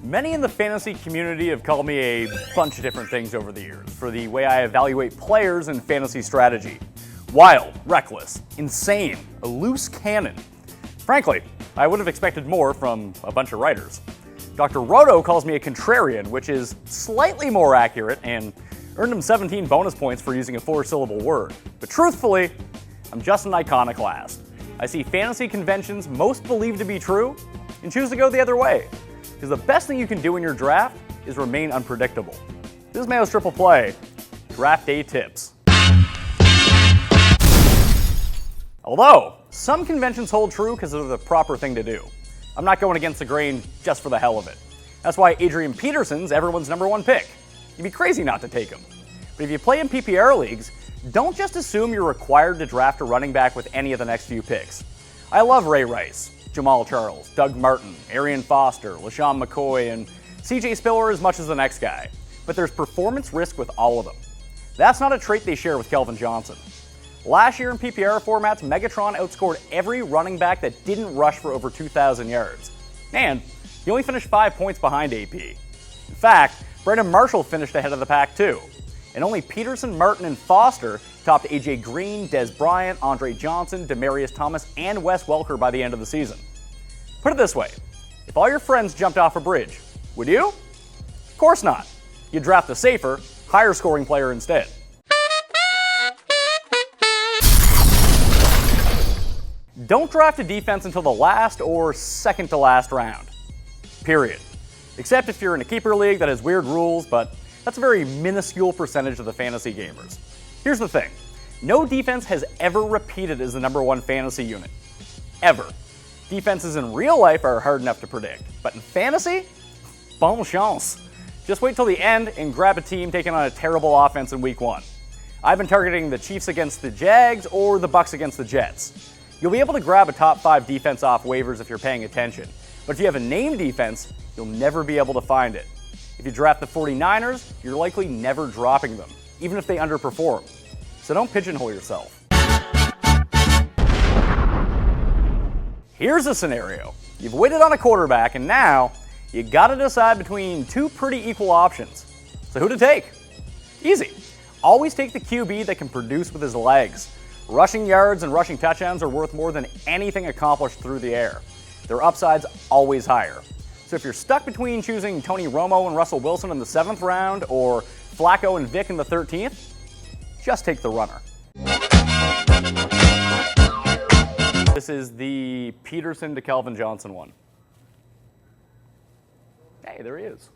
Many in the fantasy community have called me a bunch of different things over the years for the way I evaluate players and fantasy strategy. Wild, reckless, insane, a loose cannon. Frankly, I would have expected more from a bunch of writers. Dr. Roto calls me a contrarian, which is slightly more accurate, and earned him 17 bonus points for using a 4-syllable word. But truthfully, I'm just an iconoclast. I see fantasy conventions most believe to be true and choose to go the other way. Because the best thing you can do in your draft is remain unpredictable. This is Mayo's Triple Play, Draft Day Tips. Although, some conventions hold true because they're the proper thing to do. I'm not going against the grain just for the hell of it. That's why Adrian Peterson's everyone's #1 pick. You'd be crazy not to take him. But if you play in PPR leagues, don't just assume you're required to draft a running back with any of the next few picks. I love Ray Rice, Jamal Charles, Doug Martin, Arian Foster, LaShawn McCoy, and CJ Spiller as much as the next guy. But there's performance risk with all of them. That's not a trait they share with Kelvin Johnson. Last year in PPR formats, Megatron outscored every running back that didn't rush for over 2,000 yards. And he only finished 5 points behind AP. In fact, Brandon Marshall finished ahead of the pack too. And only Peterson, Martin, and Foster topped AJ Green, Des Bryant, Andre Johnson, Demaryius Thomas, and Wes Welker by the end of the season. Put it this way, if all your friends jumped off a bridge, would you? Of course not. You'd draft a safer, higher scoring player instead. Don't draft a defense until the last or second to last round. Period. Except if you're in a keeper league that has weird rules, but that's a very minuscule percentage of the fantasy gamers. Here's the thing. No defense has ever repeated as the #1 fantasy unit. Ever. Defenses in real life are hard enough to predict, but in fantasy, bonne chance. Just wait till the end and grab a team taking on a terrible offense in week 1. I've been targeting the Chiefs against the Jags or the Bucks against the Jets. You'll be able to grab a top 5 defense off waivers if you're paying attention, but if you have a name defense, you'll never be able to find it. If you draft the 49ers, you're likely never dropping them, even if they underperform. So don't pigeonhole yourself. Here's a scenario. You've waited on a quarterback, and now you gotta decide between 2 pretty equal options. So who to take? Easy. Always take the QB that can produce with his legs. Rushing yards and rushing touchdowns are worth more than anything accomplished through the air. Their upside's always higher. So if you're stuck between choosing Tony Romo and Russell Wilson in the 7th round or Flacco and Vic in the 13th, just take the runner. This is the Peterson to Kelvin Johnson one. Hey, there he is.